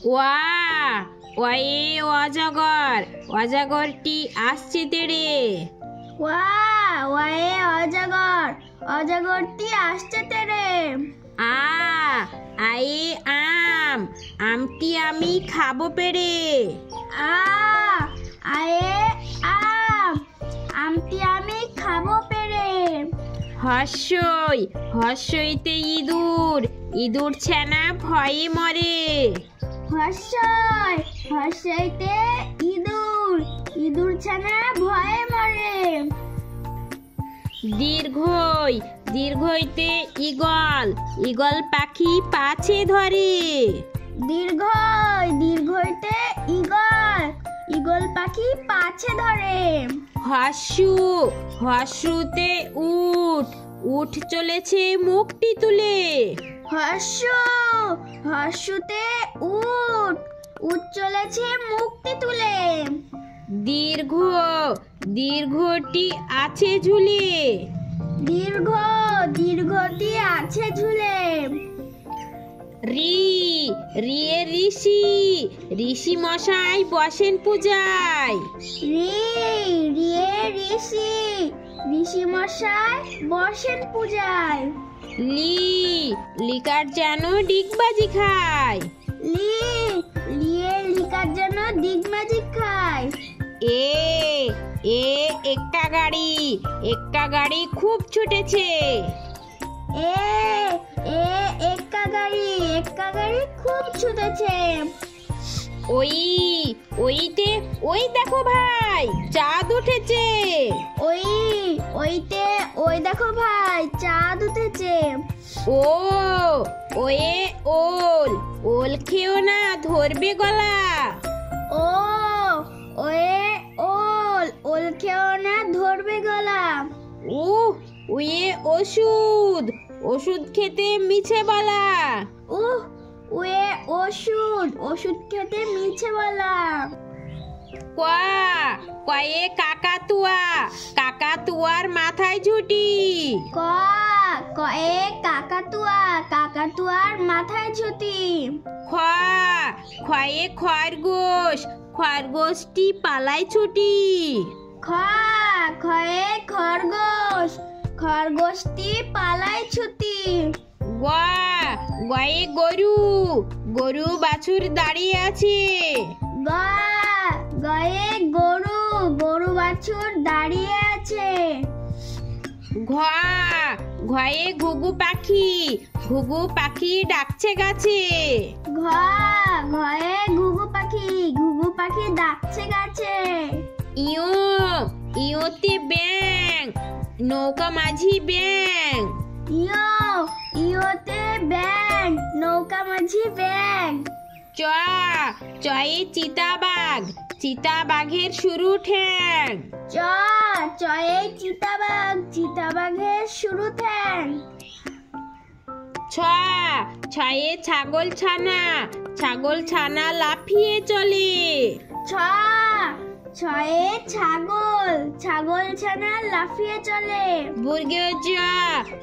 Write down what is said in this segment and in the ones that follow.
ওয়া ওয়ে অজগর, অজগরটি আসছে তেড়ে। ওয়ে অজগর, অজগরটি আসছে তেড়ে। আয়ে আম, আমটি আমি খাবো পেড়ে। আয়ে আম, আমটি আমি খাবো পেড়ে। হর্ষই, হর্ষইতে ইঁদুর, ইঁদুর ছানা ভয়ে মরে। হর্ষই, হর্ষইতে ইঁদুর, ইঁদুর ছানা ভয়ে মরে। দীর্ঘই, দীর্ঘইতে ঈগল, ঈগল পাখি পাছে ধরে। দীর্ঘই, দীর্ঘইতে ঈগল, ঈগল পাখি পাছে ধরে। হর্ষু, হর্ষুতে উট, উট চলেছে মুখটি তুলে। হর্ষু, হর্ষুতে উট, উট চলেছে মুখটি তুলে। দীর্ঘ, দীর্ঘটি আছে ঝুলে। দীর্ঘ, দীর্ঘটি আছে ঝুলে। রি, রিয়ে ঋষি, ঋষি মশাই বসেন পূজায়। রিয়ে ঋষি, ঋষি মশাই বসেন পূজায়। লিকার যেন ডিগবাজি খায়। লিয়ে লিকার যেন ডিগবাজি খায়। একটা গাড়ি, একটা গাড়ি খুব ছুটেছে। একটা গাড়ি, একটা গাড়ি খুব ছুটেছে। ওইতে ওই দেখো ভাই চাঁদ উঠেছে। ওইতে ওই দেখো ভাই চাঁদ উঠেছে। ওয়ে ওল, ওল খেও না ধরবে গলা। ওয়ে ওল, ওল খেও না ধরবে গলা। ওয়ে ওষুধ, ওষুধ খেতে মিছে বলা। ওয়ে ওষুধ, ওষুধ খেতে মিছে বলা। কয়ে কাকাতুয়া, কাকাতুয়ার মাথায় ঝুঁটি। কয়ে কাকাতুয়া, কাকাতুয়ার মাথায় ঝুঁটি। খয়ে খরগোশ, খরগোশটি পালায় ছুটি। খয়ে খরগোশ, খরগোশটি পালায় ছুটি। গয়ে গরু, গরু বাছুর দাঁড়িয়ে আছে। গয়ে গরু, গরু বাছুর দাঁড়িয়ে আছে। ঘয়ে ঘুঘু পাখি, ঘুঘু পাখি ডাকছে গাছে। ঘয়ে ঘুঘু পাখি, ঘুঘু পাখি ডাকছে গাছে। ইয়োতে ব্যাং, নৌকা মাঝি ব্যাং। ইয়োতে ব্যাং, নৌকা মাঝি ব্যাং। চয়ে চিতাবাঘ, চিতাবাঘের শুরু ঠ্যাং। চয়ে চিতাবাঘ, চিতাবাঘের শুরু ঠ্যাং। ছয়ে ছাগল ছানা, ছাগল ছানা লাফিয়ে চলে। ছয়ে ছাগল, ছাগল ছানা লাফিয়ে চলে।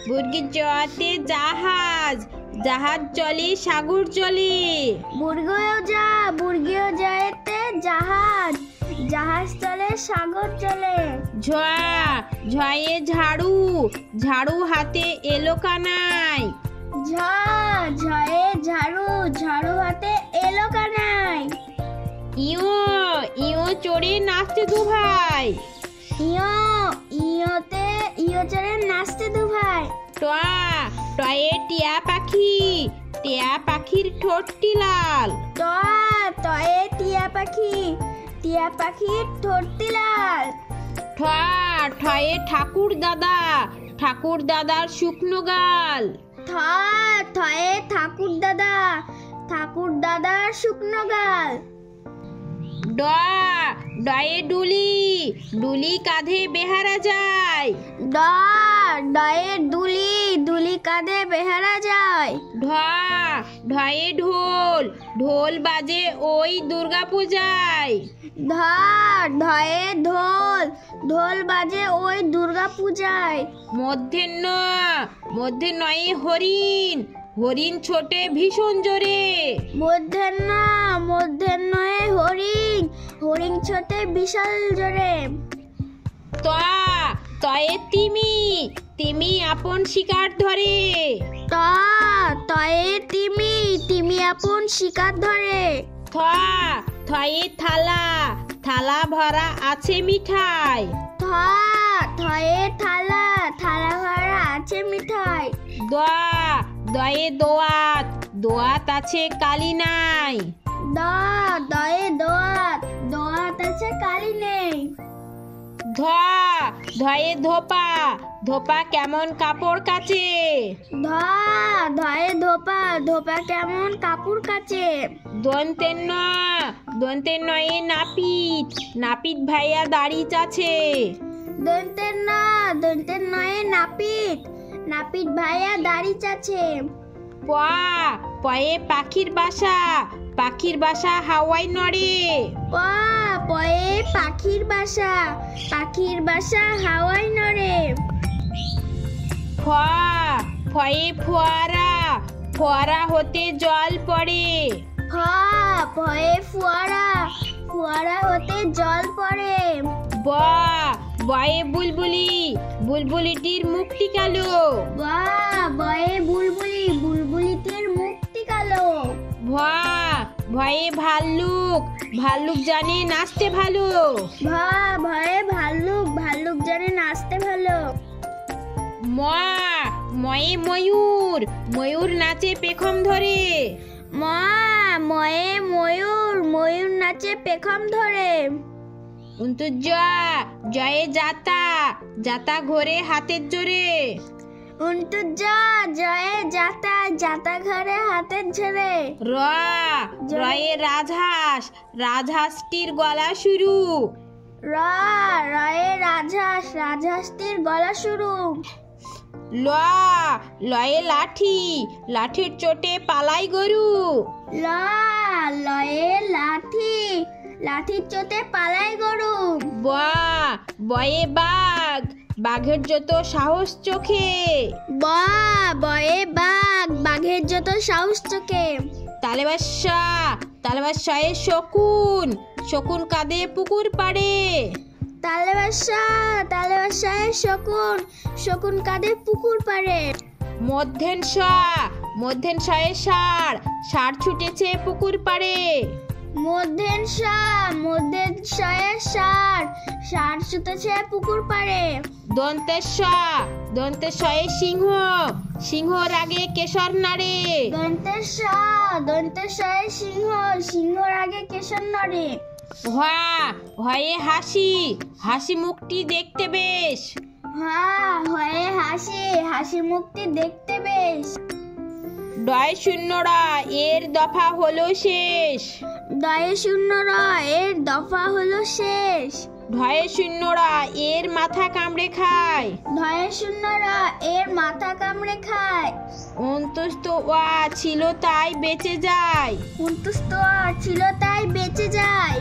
বুর্গের জতে জাহাজ, জাহাজ চলে সাগর চলে। বুর্গেও যাতে জাহাজ, জাহাজ চলে সাগর চলে। ঝয়ে ঝাড়ু, ঝাড়ু হাতে এলো কানাই। ঝয়ে ঝাড়ু, ঝাড়ু হাতে এলো কানাই। ইয়ো চড়ে নাচতে দু ভাই। ইয়ো চড়ে নাচতে দু ভাই। টয়ে টিয়া পাখি, টিয়া পাখির ঠোঁটটি লাল। টয়ে টিয়া পাখি, টিয়া পাখির ঠোঁটটি লাল। ঠয়ে ঠাকুর দাদা, ঠাকুর দাদার শুকনো গাল। থয়ে ঠাকুর দাদা, ঠাকুর দাদার শুকনো গাল। ডয়ে ডুলি, ডুলি কাঁধে বেহারা যায়। ডয়ে ডুলি, ডুলি কাঁধে বেহারা যায়। ঢয়ে ঢোল, ঢোল বাজে ওই দুর্গা পূজায়। ঢয়ে ঢোল, ঢোল বাজে ওই দুর্গা পূজায়। মধ্যাহ্নে হরিণ, হরিণ ছোটে ভীষণ জোরে। মধ্যাহ্ন ফড়িং ছোটে বিশাল জোরে। তয়ে তিমি, তিমি আপন শিকার ধরে। তয়ে তিমি, তিমি আপন শিকার ধরে। থয়ে থালা, থালা ভরা আছে মিঠাই। থয়ে থালা, থালা ভরা আছে মিঠাই। দয়ে দোয়াত, দোয়াত আছে কালি নাই। দয়ে দোয়াত, দোয়াত আছে কালি নেই। ধয়ে ধোপা, ধোপা কেমন কাপড় কাচে। ধয়ে ধোপা, ধোপা কেমন কাপড় কাচে। দন্তের নয়ে নাপিত, নাপিত ভাইয়া দাড়ি চাছে। দন্তের নয়ে নাপিত, নাপিত ভাইয়া দাড়ি চাছে। পয়ে পাখির বাসা, পাখির বাসা হাওয়ায় নড়ে। পয়ে পাখির বাসা, পাখির বাসা হাওয়ায় নড়ে। ফয়ে ফোয়ারা, ফোয়ারা হতে জল পড়ে। ফয়ে ফোয়ারা, ফোয়ারা হতে জল পড়ে। বয়ে বুলবুলি, বুলবুলিটির মুখটি কালো। বয়ে বুলবুলি, বুলবুলিটির মুখটি কালো। ভয়ে ভাল্লুক, ভাল্লুক জানে নাচতে ভালো। ভয়ে ভাল্লুক, ভাল্লুক জানে নাচতে ভালো। ময়ে ময়ূর, ময়ূর নাচে পেখম ধরে। ময়ে ময়ূর, ময়ূর নাচে পেখম ধরে। জয়ে জাতা, জাতা ঘোরে হাতের জোরে। জয়ে জাতা, জাতা ঘরে হাতের ঝরে। রয়ে রাজহাঁস, রাজহাঁসটির গলা শুরু। রয়ে রাজহাঁস, রাজহাঁসটির গলা শুরু। লয়ে লাঠি, লাঠির চোটে পালাই গরু। লয়ে লাঠি, লাঠির চোটে পালাই গরু। বয়ে বাঘ, বাঘের যত সাহস চোখে। বয়ে বাঘ, বাঘের যত সাহস চোখে। তালেবাসায়ে শকুন, শকুন কাঁদে পুকুর পাড়ে। তালেবাসায়ে শকুন, শকুন কাঁদে পুকুর পাড়ে। মধ্যেনশয়ে ষাঁড়, ষাঁড় ছুটেছে পুকুর পাড়ে। মধ্যেনশয়ে ষাঁড়, ষাঁড় ছুটেছে পুকুর পাড়ে। দন্তেশয়ে সিংহ, সিংহ রাগে কেশর নাড়ে। দন্তেশয়ে সিংহ, সিংহ রাগে কেশর নাড়ে। হয়ে হাসি, হাসি মুখটি দেখতে বেশ। হয়ে হাসি, হাসি মুখটি দেখতে বেশ। ডয় শূন্যরা, এর দফা হলো শেষ। ডয়ে শূন্যরা, এর দফা হলো শেষ। ঢয়ে শূন্যরা, এর মাথা কামড়ে খায়। ঢয়ে শূন্যরা, এর মাথা কামড়ে খায়। অন্তস্থ ওয়া ছিল তাই বেঁচে যায়। অন্তস্থ ছিল তাই বেঁচে যায়।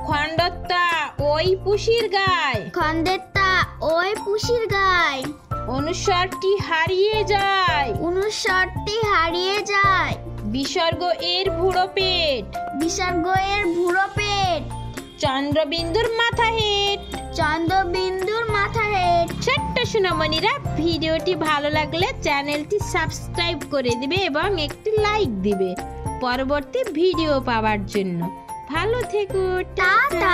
খণ্ডত্তা, ওই পুষির গায়। খন্ডেরটা, ওই পুষির গায়। অনুস্বরটি হারিয়ে যায়। অনুস্বরটি হারিয়ে যায়। বিসর্গ এর ভুড়ো পেট। বিসর্গ এর ভুড়ো পেট। চন্দ্রবিন্দুর মাথা হেট। চন্দ্রবিন্দুর মাথা হেট। ছোট্ট সোনামণিরা, ভিডিওটি ভালো লাগলে চ্যানেলটি সাবস্ক্রাইব করে দিবে এবং একটি লাইক দিবে পরবর্তী ভিডিও পাওয়ার জন্য। ভালো থেকো, টাটা।